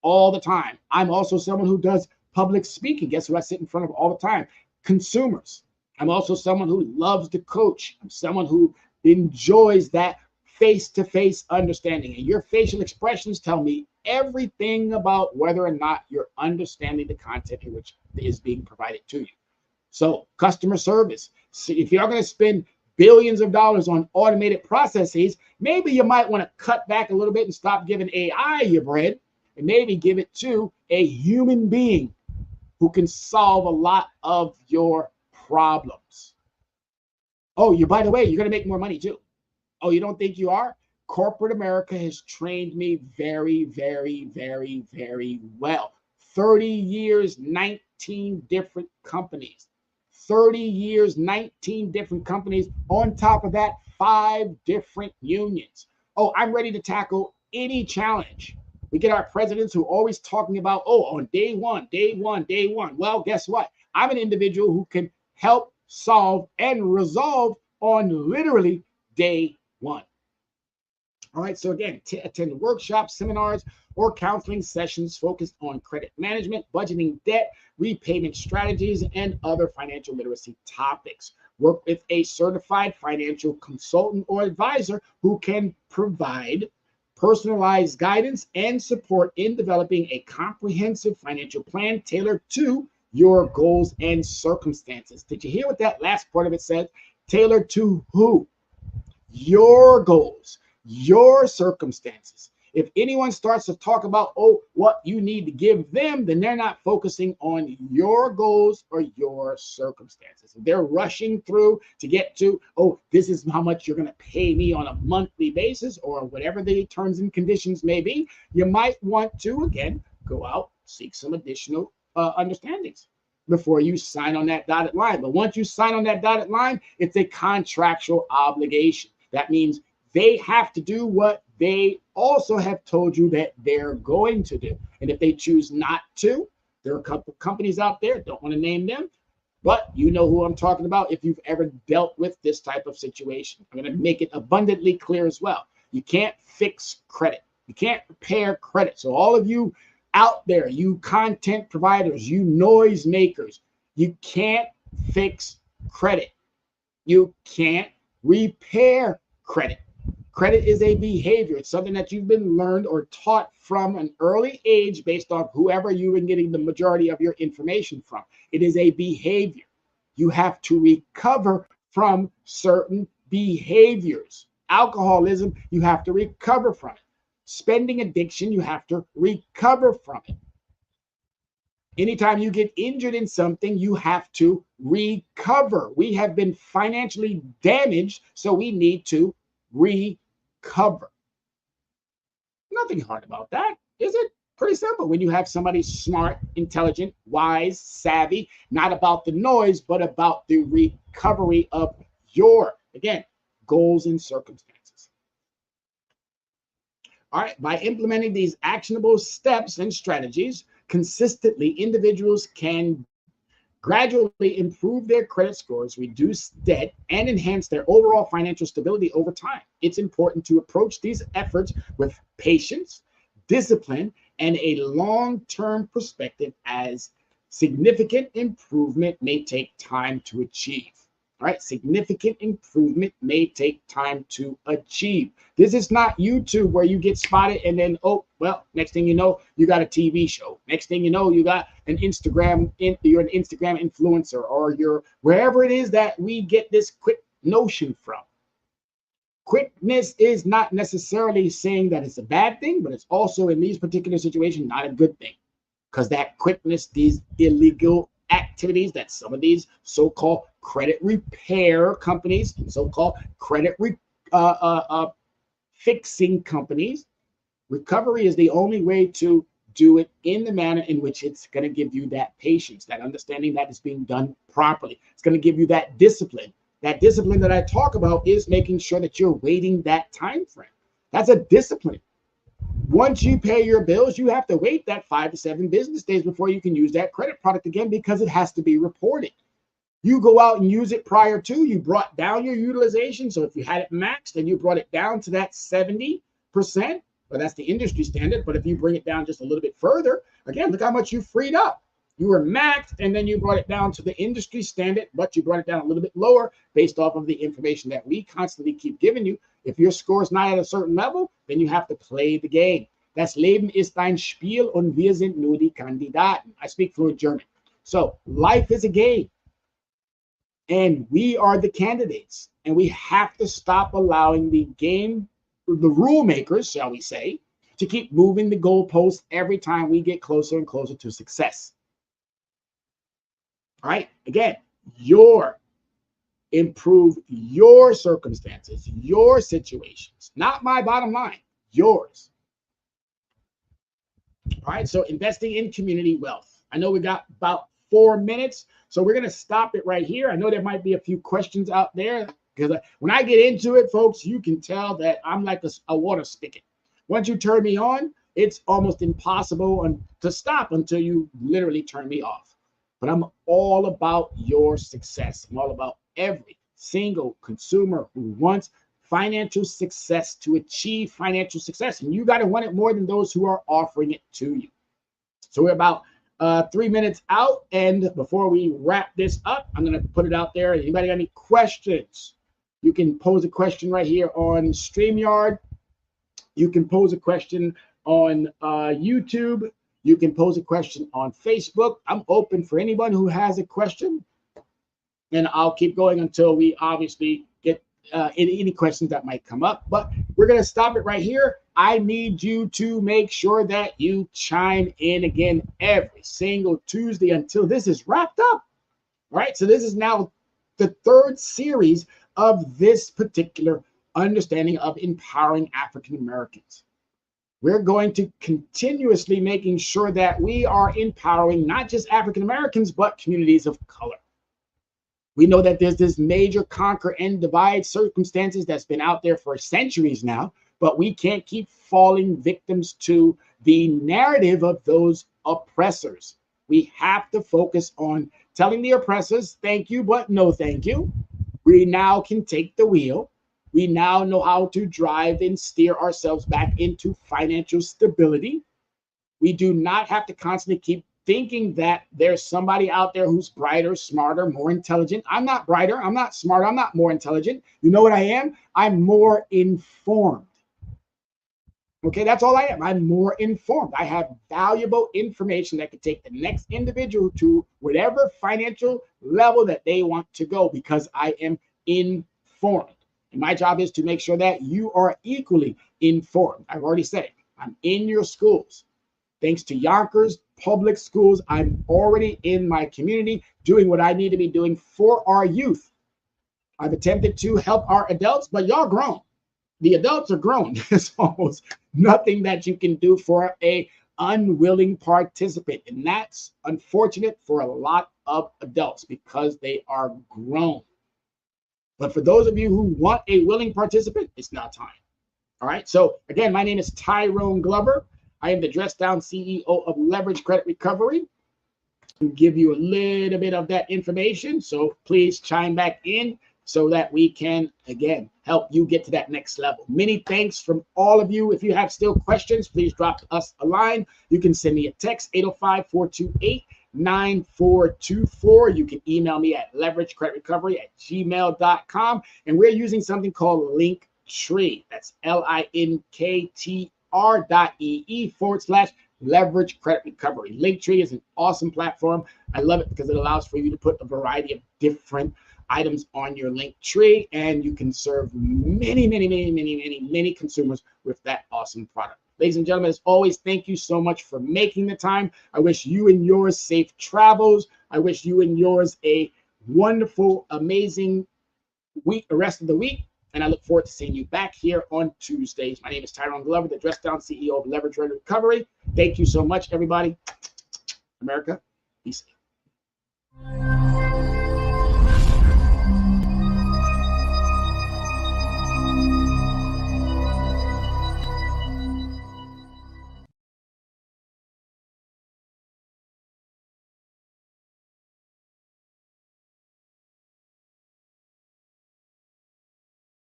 all the time. I'm also someone who does public speaking. Guess who I sit in front of all the time? Consumers. I'm also someone who loves to coach. I'm someone who enjoys that face-to-face understanding. And your facial expressions tell me everything about whether or not you're understanding the content in which is being provided to you. So customer service. So if you're going to spend billions of dollars on automated processes, maybe you might want to cut back a little bit and stop giving AI your bread and maybe give it to a human being who can solve a lot of your problems. Oh, by the way, you're going to make more money too. Oh, you don't think you are? Corporate America has trained me very, very, very, very well. 30 years, 19 different companies. 30 years, 19 different companies. On top of that, 5 different unions. Oh, I'm ready to tackle any challenge. We get our presidents who are always talking about, oh, on day one. Well, guess what? I'm an individual who can help solve and resolve on literally day one. All right, so again, attend workshops, seminars, or counseling sessions focused on credit management, budgeting, debt, repayment strategies, and other financial literacy topics. Work with a certified financial consultant or advisor who can provide personalized guidance and support in developing a comprehensive financial plan tailored to your goals and circumstances. Did you hear what that last part of it said? Tailored to who? Your goals, your circumstances. If anyone starts to talk about, oh, what you need to give them, then they're not focusing on your goals or your circumstances. They're rushing through to get to, oh, this is how much you're going to pay me on a monthly basis or whatever the terms and conditions may be. You might want to, again, go out, seek some additional understandings before you sign on that dotted line. But once you sign on that dotted line, it's a contractual obligation. That means they have to do what they also have told you that they're going to do. And if they choose not to, there are a couple companies out there, don't want to name them, but you know who I'm talking about if you've ever dealt with this type of situation. I'm going to make it abundantly clear as well. You can't fix credit. You can't repair credit. So all of you out there, you content providers, you noise makers, you can't fix credit. You can't repair credit. Credit is a behavior. It's something that you've been learned or taught from an early age based on whoever you've been getting the majority of your information from. It is a behavior. You have to recover from certain behaviors. Alcoholism, you have to recover from it. Spending addiction, you have to recover from it. Anytime you get injured in something, you have to recover. We have been financially damaged, so we need to recover. Nothing hard about that, is it? Pretty simple. When you have somebody smart, intelligent, wise, savvy, not about the noise, but about the recovery of your, again, goals and circumstances. All right, by implementing these actionable steps and strategies consistently, individuals can gradually improve their credit scores, reduce debt, and enhance their overall financial stability over time. It's important to approach these efforts with patience, discipline, and a long-term perspective, as significant improvement may take time to achieve. All right, significant improvement may take time to achieve. This is not YouTube where you get spotted and then, oh, well, next thing you know, you got a TV show. Next thing you know, you got an Instagram, you're an Instagram influencer, or you're wherever it is that we get this quick notion from. Quickness is not necessarily saying that it's a bad thing, but it's also in these particular situations not a good thing, because that quickness, these illegal activities that some of these so-called credit repair companies and so-called credit fixing companies, recovery is the only way to do it in the manner in which it's going to give you that patience, that understanding that it's being done properly. It's going to give you that discipline. That discipline that I talk about is making sure that you're waiting that time frame. That's a discipline. Once you pay your bills, you have to wait that 5 to 7 business days before you can use that credit product again, because it has to be reported. You go out and use it prior to, you brought down your utilization. So if you had it maxed and you brought it down to that 70%, well, that's the industry standard. But if you bring it down just a little bit further, again, look how much you freed up. You were maxed and then you brought it down to the industry standard, but you brought it down a little bit lower based off of the information that we constantly keep giving you. If your score is not at a certain level, then you have to play the game. Das Leben ist ein Spiel und wir sind nur die Kandidaten. I speak fluent German. So life is a game and we are the candidates, and we have to stop allowing the rule makers, shall we say, to keep moving the goalposts every time we get closer and closer to success. All right, again, improve your circumstances, your situations, not my bottom line, yours. All right, so investing in community wealth. I know we got about 4 minutes, so we're going to stop it right here. I know there might be a few questions out there, because when I get into it, folks, you can tell that I'm like a water spigot. Once you turn me on, it's almost impossible to stop until you literally turn me off. But I'm all about your success. I'm all about every single consumer who wants financial success to achieve financial success. And you got to want it more than those who are offering it to you. So we're about 3 minutes out. And before we wrap this up, I'm going to put it out there. Anybody got any questions? You can pose a question right here on StreamYard. You can pose a question on YouTube. You can pose a question on Facebook. I'm open for anyone who has a question. And I'll keep going until we obviously get any questions that might come up. But we're going to stop it right here. I need you to make sure that you chime in again every single Tuesday until this is wrapped up. All right. So this is now the 3rd series of this particular understanding of empowering African Americans. We're going to continuously making sure that we are empowering not just African Americans, but communities of color. We know that there's this major conquer and divide circumstances that's been out there for centuries now, but we can't keep falling victims to the narrative of those oppressors. We have to focus on telling the oppressors, thank you, but no thank you. We now can take the wheel. We now know how to drive and steer ourselves back into financial stability. We do not have to constantly keep thinking that there's somebody out there who's brighter, smarter, more intelligent. I'm not brighter. I'm not smarter. I'm not more intelligent. You know what I am? I'm more informed. Okay, that's all I am. I'm more informed. I have valuable information that could take the next individual to whatever financial level that they want to go, because I am informed. And my job is to make sure that you are equally informed. I've already said it. I'm in your schools. Thanks to Yonkers Public Schools, I'm already in my community doing what I need to be doing for our youth. I've attempted to help our adults, but y'all grown. The adults are grown. There's almost nothing that you can do for an unwilling participant. And that's unfortunate for a lot of adults because they are grown. But for those of you who want a willing participant, it's now time. All right. So again, my name is Tyrone Glover. I am the Dress Down CEO of Leverage Credit Recovery. give you a little bit of that information. So please chime back in so that we can, again, help you get to that next level. Many thanks from all of you. If you have still questions, please drop us a line. You can send me a text, 805-428-9424. You can email me at leveragecreditrecovery@gmail.com. And we're using something called Linktree. That's linktr.ee/leverage credit recovery. Linktree is an awesome platform. I love it because it allows for you to put a variety of different items on your Linktree, and you can serve many consumers with that awesome product. Ladies and gentlemen, as always, thank you so much for making the time. I wish you and yours safe travels. I wish you and yours a wonderful, amazing week, the rest of the week. And I look forward to seeing you back here on Tuesdays. My name is Tyrone Glover, the Dress Down CEO of Leverage Credit Recovery. Thank you so much, everybody. America, be safe.